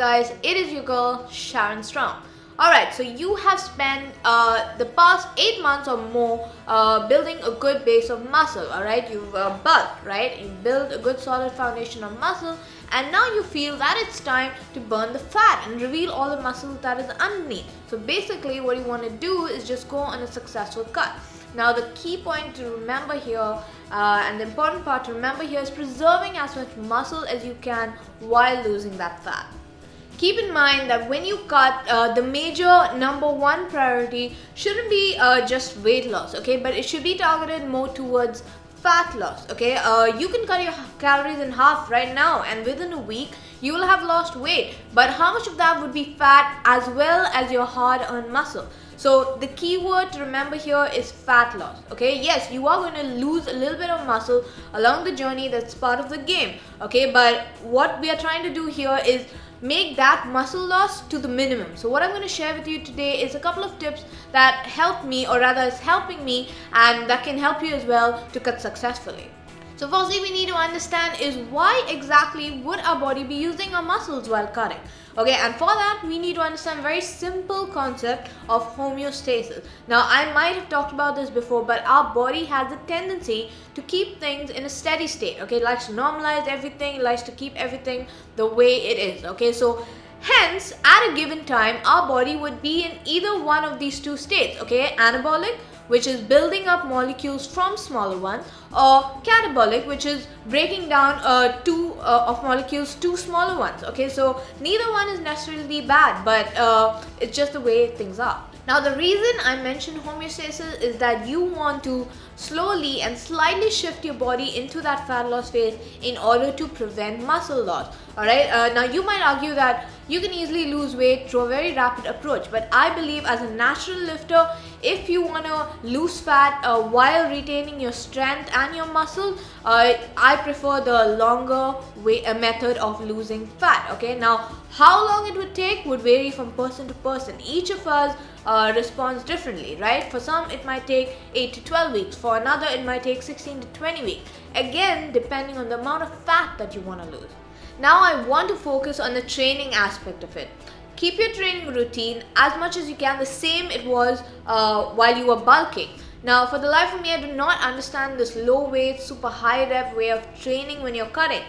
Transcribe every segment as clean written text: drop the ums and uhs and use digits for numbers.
guys, it is your girl Sharon Strong. Alright, so you have spent the past 8 months or more building a good base of muscle. Alright, you've bulked, right? You've built a good solid foundation of muscle, and now you feel that it's time to burn the fat and reveal all the muscle that is underneath. So basically what you want to do is just go on a successful cut. Now the key point to remember here and the important part to remember here is preserving as much muscle as you can while losing that fat. Keep in mind that when you cut, the major number one priority shouldn't be just weight loss, okay, but it should be targeted more towards fat loss, okay. You can cut your calories in half right now, and within a week you will have lost weight, but how much of that would be fat as well as your hard-earned muscle? So the key word to remember here is fat loss, okay. Yes, you are going to lose a little bit of muscle along the journey. That's part of the game, okay, but what we are trying to do here is make that muscle loss to the minimum. So what I'm going to share with you today is a couple of tips that help me, or rather is helping me, and that can help you as well to cut successfully. So firstly, we need to understand is why exactly would our body be using our muscles while cutting? Okay, and for that we need to understand a very simple concept of homeostasis. Now I might have talked about this before, but our body has a tendency to keep things in a steady state. Okay, it likes to normalize everything, it likes to keep everything the way it is. Okay, so hence at a given time our body would be in either one of these two states. Okay, anabolic, which is building up molecules from smaller ones, or catabolic, which is breaking down of molecules to smaller ones. Okay, so neither one is necessarily bad, but it's just the way things are. Now the reason I mentioned homeostasis is that you want to slowly and slightly shift your body into that fat loss phase in order to prevent muscle loss. Alright, now you might argue that you can easily lose weight through a very rapid approach, but I believe as a natural lifter, if you want to lose fat while retaining your strength and your muscle, I prefer the longer method of losing fat. Okay, now how long it would take would vary from person to person. Each of us responds differently, right? For some it might take 8 to 12 weeks, for another it might take 16 to 20 weeks, again depending on the amount of fat that you want to lose. Now I want to focus on the training aspect of it. Keep your training routine as much as you can the same it was while you were bulking. Now for the life of me, I do not understand this low weight, super high rep way of training when you're cutting.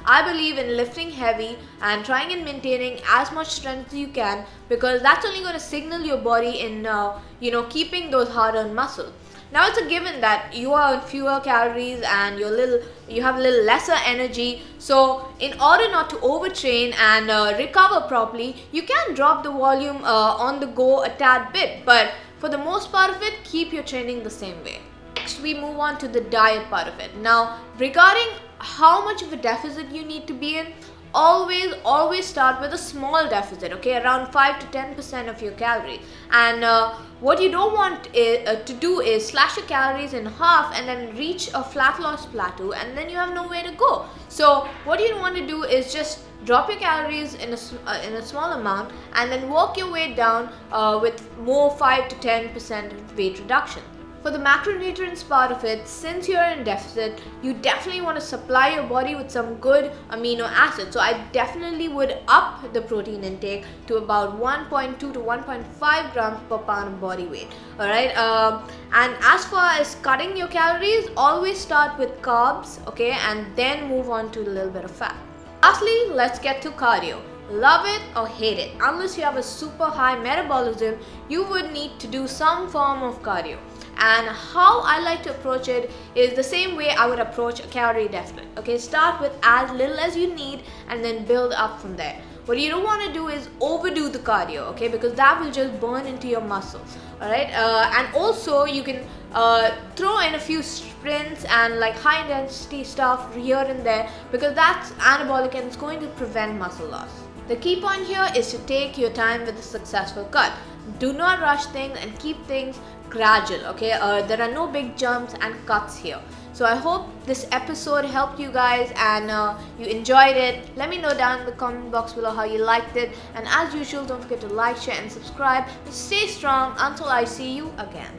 I believe in lifting heavy and trying and maintaining as much strength as you can, because that's only going to signal your body in keeping those hard-earned muscles. Now it's a given that you are on fewer calories and you have a little lesser energy. So in order not to overtrain and recover properly, you can drop the volume on the go a tad bit, but for the most part of it, keep your training the same way. Next, we move on to the diet part of it. Now regarding how much of a deficit you need to be in, always start with a small deficit, okay, around 5 to 10% of your calories. And what you don't want to do is slash your calories in half and then reach a fat loss plateau, and then you have nowhere to go. So what you want to do is just drop your calories in a small amount and then work your way down with more 5 to 10% weight reduction. For the macronutrients part of it, since you're in deficit, you definitely want to supply your body with some good amino acids. So I definitely would up the protein intake to about 1.2 to 1.5 grams per pound of body weight. Alright, and as far as cutting your calories, always start with carbs, okay, and then move on to a little bit of fat. Lastly, let's get to cardio. Love it or hate it, unless you have a super high metabolism, you would need to do some form of cardio. And how I like to approach it is the same way I would approach a calorie deficit. Okay, start with as little as you need and then build up from there. What you don't want to do is overdo the cardio, okay, because that will just burn into your muscles. Alright, and also you can throw in a few sprints and like high intensity stuff here and there, because that's anabolic and it's going to prevent muscle loss. The key point here is to take your time with a successful cut. Do not rush things and keep things gradual, okay. There are no big jumps and cuts here. So I hope this episode helped you guys and you enjoyed it. Let me know down in the comment box below how you liked it, and as usual, don't forget to like, share and subscribe. Stay strong until I see you again.